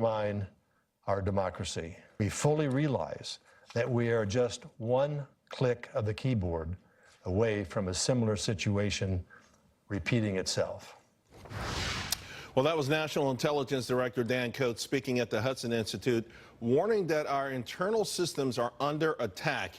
undermine our democracy. We fully realize that we are just one click of the keyboard away from a similar situation repeating itself. Well, that was National Intelligence Director Dan Coats speaking at the Hudson Institute, warning that our internal systems are under attack.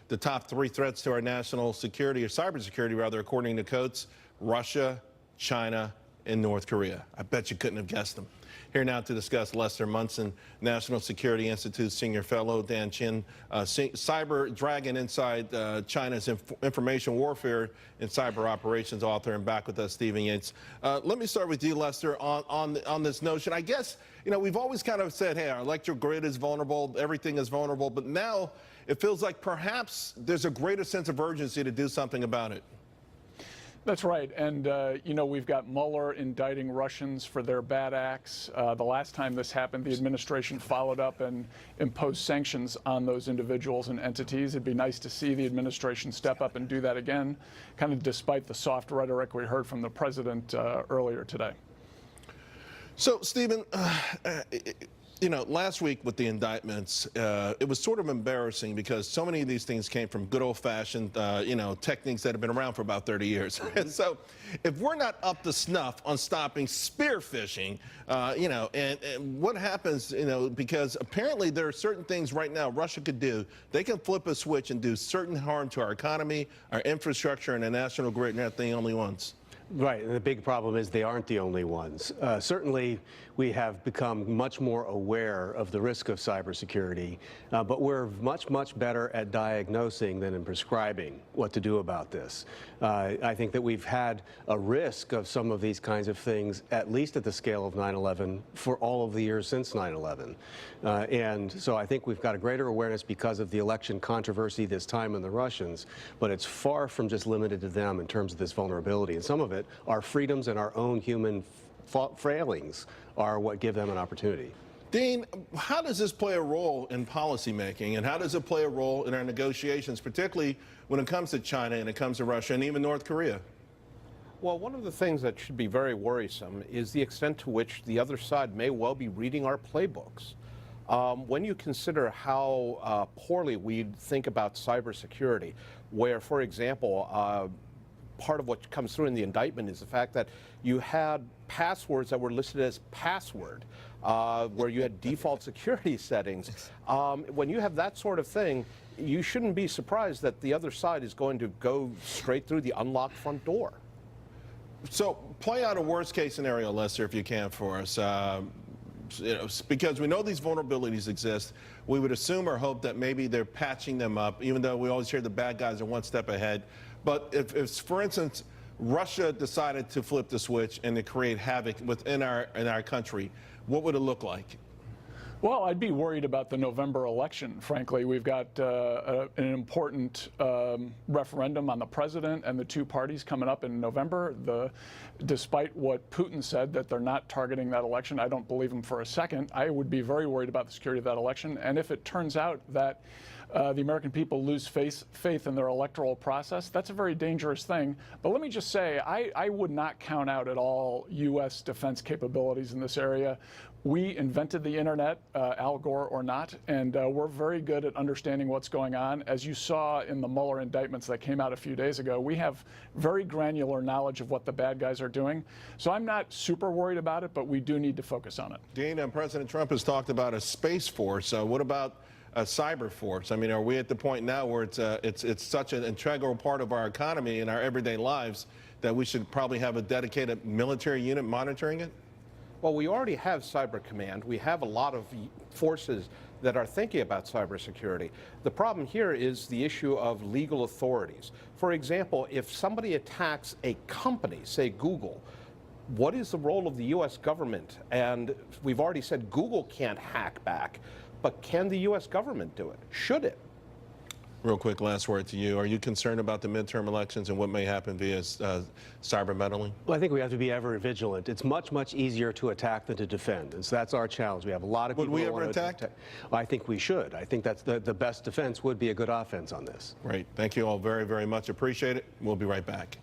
The top three threats to our national security, or cybersecurity rather, according to Coats: Russia, China, and North Korea. I bet you couldn't have guessed them. Here now to discuss, Lester Munson, National Security Institute Senior Fellow, Dan Cheng, Cyber Dragon Inside China's Information Warfare and Cyber Operations author, and back with us, Stephen Yates. Let me start with you, Lester, on this notion. I guess, you know, we've always kind of said, hey, our electric grid is vulnerable, everything is vulnerable, but now it feels like perhaps there's a greater sense of urgency to do something about it. That's right. And, you know, we've got Mueller indicting Russians for their bad acts. The last time this happened, the administration followed up and imposed sanctions on those individuals and entities. It'd be nice to see the administration step up and do that again, kind of despite the soft rhetoric we heard from the president earlier today. So, Stephen, you know, last week with the indictments, it was sort of embarrassing because so many of these things came from good old-fashioned, you know, techniques that have been around for about 30 years. And so if we're not up to snuff on stopping spear phishing, you know, and what happens, you know, because apparently there are certain things right now Russia could do. They can flip a switch and do certain harm to our economy, our infrastructure, and the national grid, and they're not the only ones. Right, and the big problem is they aren't the only ones. Certainly, we have become much more aware of the risk of cybersecurity, but we're much, much better at diagnosing than in prescribing what to do about this. I think that we've had a risk of some of these kinds of things, at least at the scale of 9/11, for all of the years since 9/11. And so I think we've got a greater awareness because of the election controversy this time and the Russians, but it's far from just limited to them in terms of this vulnerability. And some of it, our freedoms and our own human failings are what give them an opportunity. Dean, how does this play a role in policymaking, and how does it play a role in our negotiations, particularly when it comes to China and it comes to Russia and even North Korea? Well, one of the things that should be very worrisome is the extent to which the other side may well be reading our playbooks. When you consider how poorly we think about cybersecurity, where, for example, part of what comes through in the indictment is the fact that you had passwords that were listed as password, where you had default security settings. When you have that sort of thing, you shouldn't be surprised that the other side is going to go straight through the unlocked front door. So play out a worst case scenario, Lester, if you can for us. You know, because we know these vulnerabilities exist, we would assume or hope that maybe they're patching them up, even though we always hear the bad guys are one step ahead. But if for instance, Russia decided to flip the switch and to create havoc within our country, what would it look like? Well, I'd be worried about the November election, frankly. We've got an important referendum on the president and the two parties coming up in November. Despite what Putin said, that they're not targeting that election, I don't believe him for a second. I would be very worried about the security of that election. And if it turns out that the American people lose faith in their electoral process, that's a very dangerous thing. But let me just say, I would not count out at all U.S. defense capabilities in this area. We invented the internet, Al Gore or not, and we're very good at understanding what's going on. As you saw in the Mueller indictments that came out a few days ago, we have very granular knowledge of what the bad guys are doing. So I'm not super worried about it, but we do need to focus on it. Dean, President Trump has talked about a space force. What about a cyber force? I mean, are we at the point now where it's such an integral part of our economy and our everyday lives that we should probably have a dedicated military unit monitoring it? Well, we already have Cyber Command. We have a lot of forces that are thinking about cybersecurity. The problem here is the issue of legal authorities. For example, if somebody attacks a company, say Google, what is the role of the U.S. government? And we've already said Google can't hack back, but can the U.S. government do it? Should it? Real quick, last word to you. Are you concerned about the midterm elections and what may happen via cyber meddling? Well, I think we have to be ever vigilant. It's much, much easier to attack than to defend. And so that's our challenge. We have a lot of people. Would we ever attack? Well, I think we should. I think that's the best defense would be a good offense on this. Great. Thank you all very, very much. Appreciate it. We'll be right back.